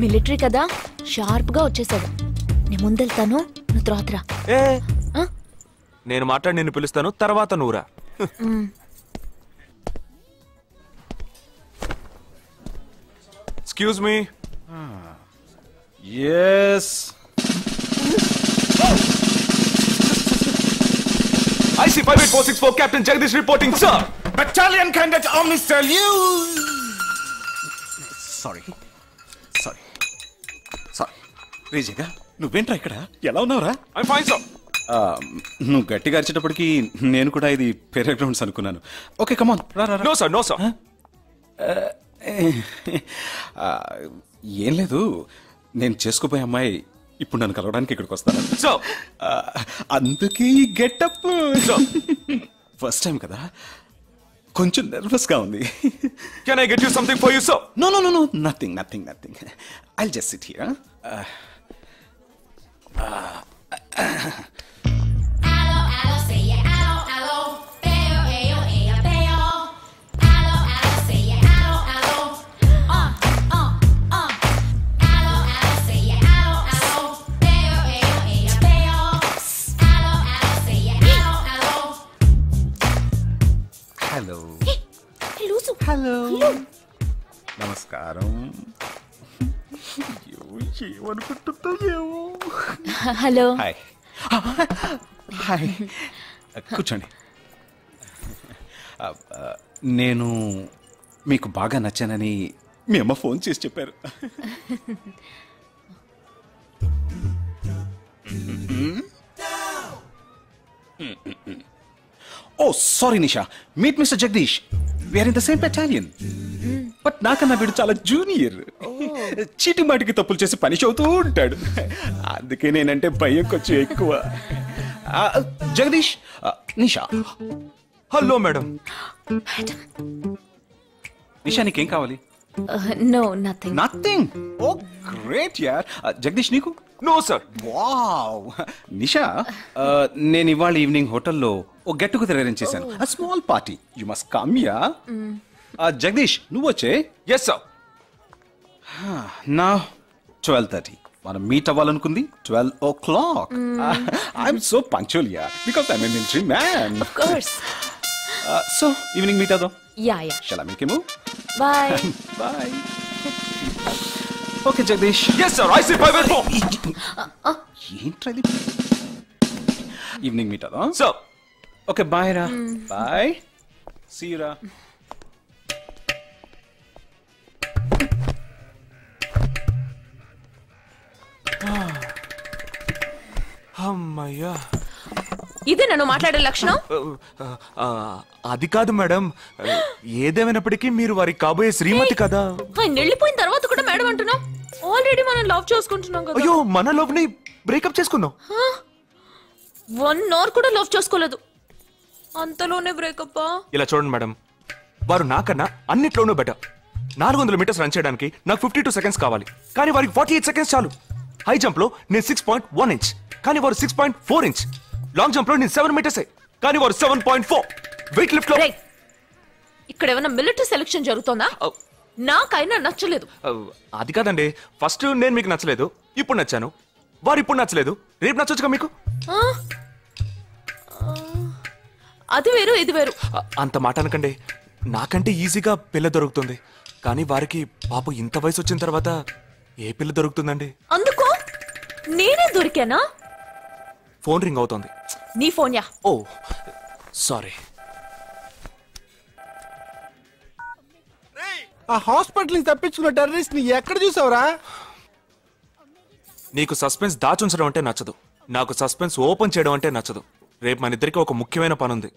Military కదా, sharp గా వచ్చేసాడు. నీ ముందెళ్తాను, నువ్వు త్రాత్రా. నేను మాట్లాడి నిన్ను పిలుస్తాను, తర్వాత నువ్వురా. Excuse me. Yes. IC 58464 Captain Jagdish reporting, sir. Battalion Cadet Omni salute. Sorry. రేజేగా నువ్వేంట్రా ఇక్కడ? ఎలా ఉన్నావురా? I'm fine, sir. నువ్వు గట్టిగా అరిచేటప్పటికి నేను కూడా ఇది పేరే గ్రౌండ్స్ అనుకున్నాను. ఓకే, కమాన్ రా. No, sir. ఏం లేదు, నేను చేసుకోపోయే అమ్మాయి ఇప్పుడు నన్ను కలవడానికి ఇక్కడికి వస్తాను. సో అందుకే ఈ గెటప్. ఫస్ట్ టైం కదా, కొంచెం నర్వస్ గా ఉంది. Can I get you something for you, sir? No. Nothing. I'll just sit here. Hello, నమస్కారం. ఏమనుకుంటుందో. హలో. హాయ్, కూర్చోండి. నేను మీకు బాగా నచ్చానని మీ అమ్మ ఫోన్ చేసి చెప్పారు. Oh sorry Nisha, meet mister Jagdish. We are in the same battalion. But నాకన్నా వీడు చాలా జూనియర్. చీటి మాటికి తప్పులు చేసి పని అవుతూ ఉంటాడు. అందుకే నేనంటే భయం కొంచెం ఎక్కువ. జగదీష్, నిషా. Hello madam. నిషా, నీకేం కావాలి? No, nothing. Nothing? Oh great యార్. జగదీష్, నీకు? No sir. వావ్. నిషా, నేను ఇవాళ ఈవినింగ్ హోటల్లో ఓ గెట్ టుగెదర్ అరేంజ్ చేశాను. Small party. You must come yeah. Jagdish, నువ్వు వచ్చే. Yes sir. నా 12:30 మనం మీట్ అవ్వాలనుకుంది 12 o'clock. I'm so punctual yeah, because I'm a military man. Of course. So evening meet అవుదాం. Yeah. Shall I make you move? Bye. Bye. Okay Jagdish. Yes sir. IC 584. ఏంట్రది? Evening meet అవుదాం. Sir. Okay, bye రా. Bye. See you రా. అమ్మయ్యా. ఇదే నన్ను మాట్లాడే లక్షణం? అది కాదు మేడం, ఏదేమైనప్పటికీ మీరు వారికి కాబోయే శ్రీమతి కదా. ఆయన వెళ్ళిపోయిన తర్వాత కూడా మేడం అంటున్నావు? ఆల్రెడీ మనం లవ్ చేసుకుంటున్నాం కదా. అయ్యో, మన లవ్ ని బ్రేకప్ చేసుకున్నాం. 1 hour కూడా లవ్ చేసుకోలేదు, అంతలోనే బ్రేకప్? ఇలా చూడండి మేడం, వారు నాకన్నా అన్నిట్లోనూ బెటర్. 400 మీటర్స్ రన్ చేయడానికి నాకు 52 seconds కావాలి, కానీ వారికి 48 seconds చాలు. హై జంప్ లో నేను 6.1 inch, కానీ వారు 6.4 inch. లాంగ్ జంప్ లో నేను 7 meters, కానీ వారు 7.4. వెయిట్ లిఫ్ట్ లో ఇక్కడ ఏమైనా మిలిటరీ సెలక్షన్ జరుగుతుందా? నాకైనా నచ్చలేదు. అది కాదండి, ఫస్ట్ నేను మీకు నచ్చలేదు, ఇప్పుడు నచ్చాను. వారు ఇప్పుడు నచ్చలేదు, రేపు నచ్చొచ్చుగా మీకు. అది వేరు, ఇది వేరు. అంత మాట అనకండి, నాకంటే ఈజీగా పిల్ల దొరుకుతుంది, కానీ వారికి పాపం ఇంత వయసు వచ్చిన తర్వాత ఏ పిల్ల దొరుకుతుందండి? అందుకో నేనే దొరికానా? ఫోన్ రింగ్ అవుతోంది. నీ ఫోన్ యా? ఓ సారీ. ఆ హాస్పిటల్ ని తప్పించుకున్న టెర్రరిస్ట్ ని ఎక్కడ చూసావురా? నీకు సస్పెన్స్ దాచుంచడం అంటే నచ్చదు, నాకు సస్పెన్స్ ఓపెన్ చేయడం అంటే నచ్చదు. రేపు మన ఇద్దరికి ఒక ముఖ్యమైన పని ఉంది.